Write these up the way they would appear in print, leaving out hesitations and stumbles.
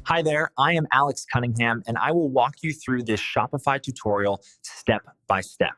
Hi there, I am Alex Cunningham, and I will walk you through this Shopify tutorial step by step.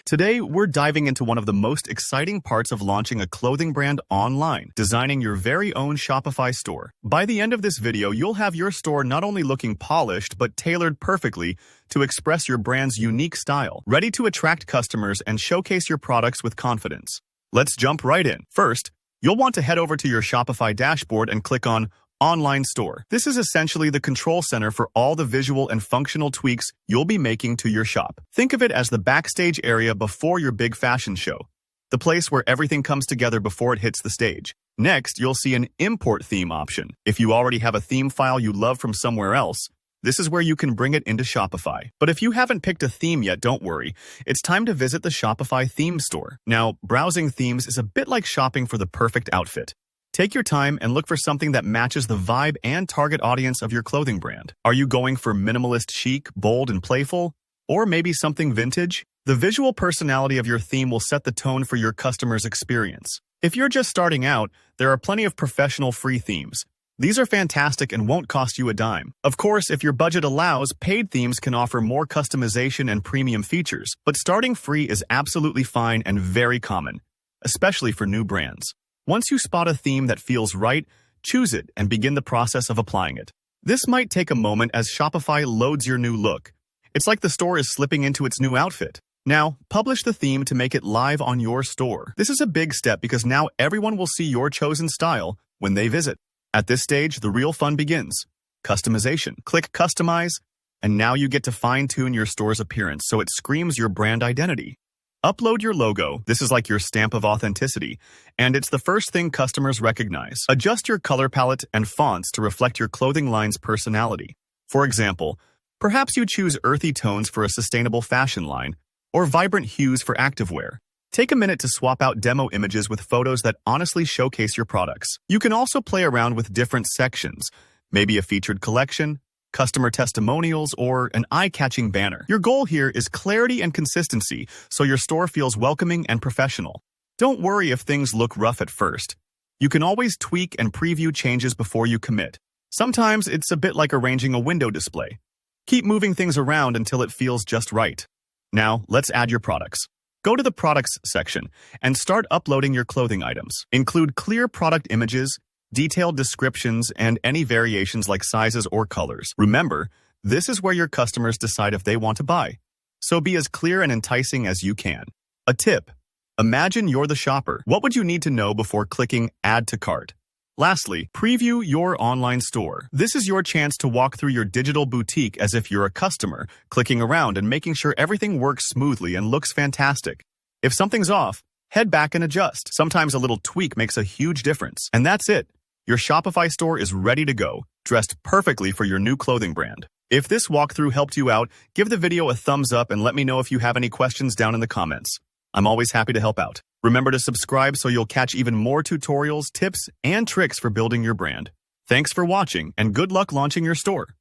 Today, we're diving into one of the most exciting parts of launching a clothing brand online, designing your very own Shopify store. By the end of this video, you'll have your store not only looking polished, but tailored perfectly to express your brand's unique style, ready to attract customers and showcase your products with confidence. Let's jump right in. First, you'll want to head over to your Shopify dashboard and click on Online Store. This is essentially the control center for all the visual and functional tweaks you'll be making to your shop. Think of it as the backstage area before your big fashion show, the place where everything comes together before it hits the stage. Next, you'll see an import theme option. If you already have a theme file you love from somewhere else, this is where you can bring it into Shopify. But if you haven't picked a theme yet, don't worry. It's time to visit the Shopify theme store. Now, browsing themes is a bit like shopping for the perfect outfit. Take your time and look for something that matches the vibe and target audience of your clothing brand. Are you going for minimalist chic, bold, and playful? Or maybe something vintage? The visual personality of your theme will set the tone for your customer's experience. If you're just starting out, there are plenty of professional free themes. These are fantastic and won't cost you a dime. Of course, if your budget allows, paid themes can offer more customization and premium features. But starting free is absolutely fine and very common, especially for new brands. Once you spot a theme that feels right, choose it and begin the process of applying it. This might take a moment as Shopify loads your new look. It's like the store is slipping into its new outfit. Now, publish the theme to make it live on your store. This is a big step because now everyone will see your chosen style when they visit. At this stage, the real fun begins. Customization. Click Customize, and now you get to fine-tune your store's appearance so it screams your brand identity. Upload your logo. This is like your stamp of authenticity, and it's the first thing customers recognize. Adjust your color palette and fonts to reflect your clothing line's personality. For example, perhaps you choose earthy tones for a sustainable fashion line, or vibrant hues for activewear. Take a minute to swap out demo images with photos that honestly showcase your products. You can also play around with different sections, maybe a featured collection, customer testimonials, or an eye-catching banner. Your goal here is clarity and consistency, so your store feels welcoming and professional. Don't worry if things look rough at first. You can always tweak and preview changes before you commit. Sometimes it's a bit like arranging a window display. Keep moving things around until it feels just right. Now, let's add your products. Go to the Products section and start uploading your clothing items. Include clear product images, detailed descriptions, and any variations like sizes or colors. Remember, this is where your customers decide if they want to buy, so be as clear and enticing as you can. A tip: imagine you're the shopper. What would you need to know before clicking Add to Cart? Lastly, preview your online store. This is your chance to walk through your digital boutique as if you're a customer, clicking around and making sure everything works smoothly and looks fantastic. If something's off, head back and adjust. Sometimes a little tweak makes a huge difference. And that's it. Your Shopify store is ready to go, dressed perfectly for your new clothing brand. If this walkthrough helped you out, give the video a thumbs up and let me know if you have any questions down in the comments. I'm always happy to help out. Remember to subscribe so you'll catch even more tutorials, tips, and tricks for building your brand. Thanks for watching, and good luck launching your store.